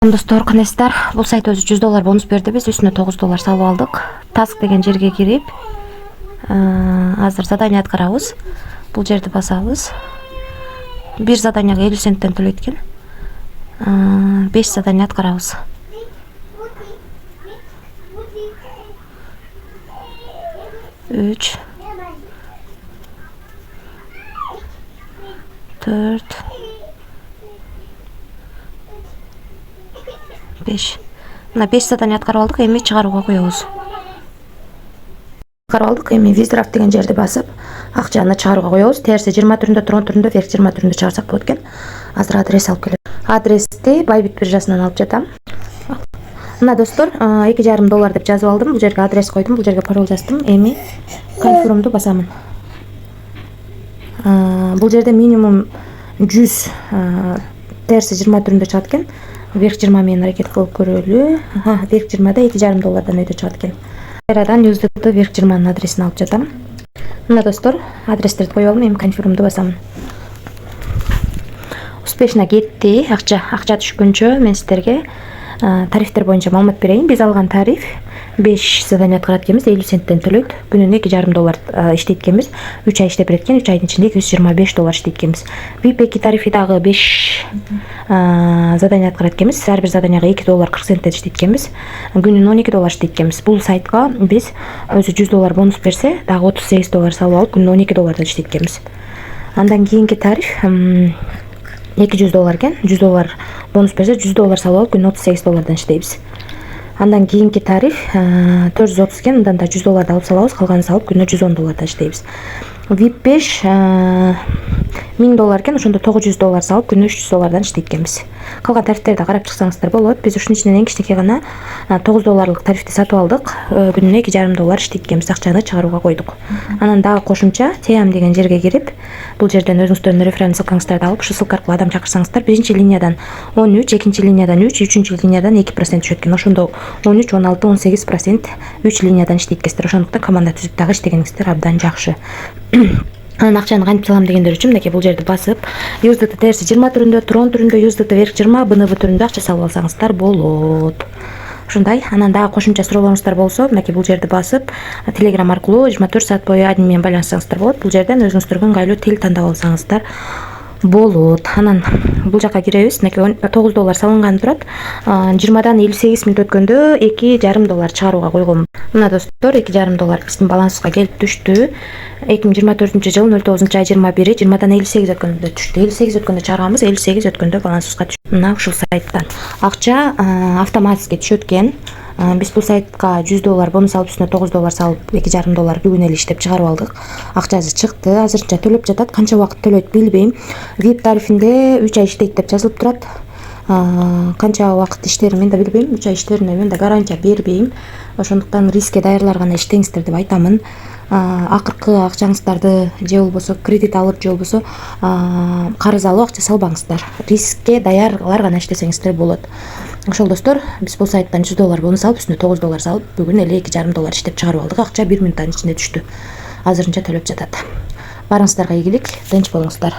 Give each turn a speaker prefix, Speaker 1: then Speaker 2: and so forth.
Speaker 1: Достор, кынестар, бул сайт өзү $100 бонус берди. Биз үстүнө $9 салып алдык. Task деген жерге кирип, азыр задание аткарабыз. Бул жерди басабыз. Бир заданияга 50 центтен төлөйт экен. 5 задание аткарабыз. Үч, 4, 5. Мына 5 задание аткарып алдык. Эми чыгарууга коебуз. Аткарып алдык. Эми виздрафт деген жерди басып, акчаны чыгарууга коебуз. Терси 20 түрүндө, трон түрүндө, верх 20 түрүндө чыгарсак болот экен. Азыр адрес алып келем. Адрести Байбит биржасынан алып жатам. Мына достор, $2,5 деп жазып алдым. Бул жерге адрес койдум, бул жерге пароль жаздым. Эми конфирмду басамын. Бул жерде минимум 100 терси 20 түрүндө чыгат экен. Верх 20 менен аракет кылып көрөлү. Верх 20да $2,5 өйдө чыгат экен. Кайрадан юздукту верх 20 адресин алып жатам. Мына достор, адрестерди коюп алдым. Эми конфирмду басамын. Успешно кетти. Акча түшкөнчө мен сиздерге тарифтер боюнча маалымат берейин. Биз алган тариф 5 задание аткарат экенбиз, 50 центтен төлөйт. Күнүнө $2,5 иштейт экенбиз. 3 ай иштеп берет экен. 3 айдын ичинде $225 иштейт экенбиз. VIP 2 тарифи дагы 5 задание аткарат экенбиз. Ар бир заданияга $2.40 иштейт экенбиз. Күнүнө $12 иштейт экенбиз. Бул сайтка биз өзү $100 бонус берсе, дагы $38 салып алып, күнүнө $12 иштейт экенбиз. Андан кийинки тариф $200 экен. $100 бонус берсе, $100 салып алып, күнүнө $38 иштейбиз. Андан кийинки тариф 430 экен. Андан да $100 алып салабыз, калганын салып, күнүнө $110 иштейбиз. VIP 5 $1000 экен. Ошондо $900 салып, күнүнө $300 иштейт экенбиз. Калган тарифтерди карап чыксаңыздар болот. Биз ушунун ичинен эң кичинекей гана $9 тарифти сатып алдык. Күнүнө $2,5 иштейт экенбиз. Акчаны чыгарууга койдук. Анан дагы кошумча Team деген жерге кирип, бул жерден өзүңүздөрдүн референс ссылкаңыздарды алып, ушул ссылка аркылуу адам чакырсаңыздар, биринчи линиядан 13, экинчи линиядан 3, үчүнчү линиядан 2% түшөт экен. Ошондо 13, 16, 18% 3 линиядан иштейт экенсиздер. Ошондуктан команда түзүп дагы иштегениңиздер абдан жакшы. Анан акчаны кантип салам дегендер үчүн мынакей бул жерди басып, USDT терси 20 түрүндө, трон түрүндө, USDT верх 20, BNB түрүндө акча салып алсаңыздар болот. Ушундай. Анан дагы кошумча суроолоруңуздар болсо, мынакей бул жерди басып, Telegram аркылуу 24 саат бою админ менен байланышсаңыздар болот. Бул жерден өзүңүздөргө ыңгайлуу тил тандап алсаңыздар болот. Анан бул жака киребиз. Мынакей $9 салынган турат. 20дан 58 мүнөт өткөндө $2,5 чыгарууга койгом. Мына достор, $2,5 биздин балансыбызга келип түштү. 2024 жыл 09 ай 21, 20дан 58 өткөндө түштү. 58 өткөндө чыгарганбыз, 58 өткөндө балансыбызга түштү. Мына ушул сайттан акча автоматически түшөт экен. Биз бул сайтка $100 бонус алып, үстүнө $9 салып, $2,5 бүгүн эле иштеп чыгарып алдык. Акчасы чыкты. Азырынча төлөп жатат. Канча убакыт төлөйт билбейм. VIP тарифинде 3 ай иштейт деп жазылып турат. Канча убакыт иштерин мен да билбейм. 3 ай иштерине мен да гарантия бербейм. Ошондуктан рискке даярлар гана иштеңиздер деп айтамын. Акыркы акчаңыздарды же болбосо кредит алып, же болбосо карыз алып акча салбаңыздар. Рискке даярлар гана иштесеңиздер болот. Ошол достор, биз бул сайттан $100 бонус алып, үстүнө $9 салып, бүгүн эле $2,5 иштеп чыгарып алдык. Акча 1 мүнөттүн ичинде түштү. Азырынча төлөп жатат. Барыңыздарга ийгилик, тынч болуңуздар.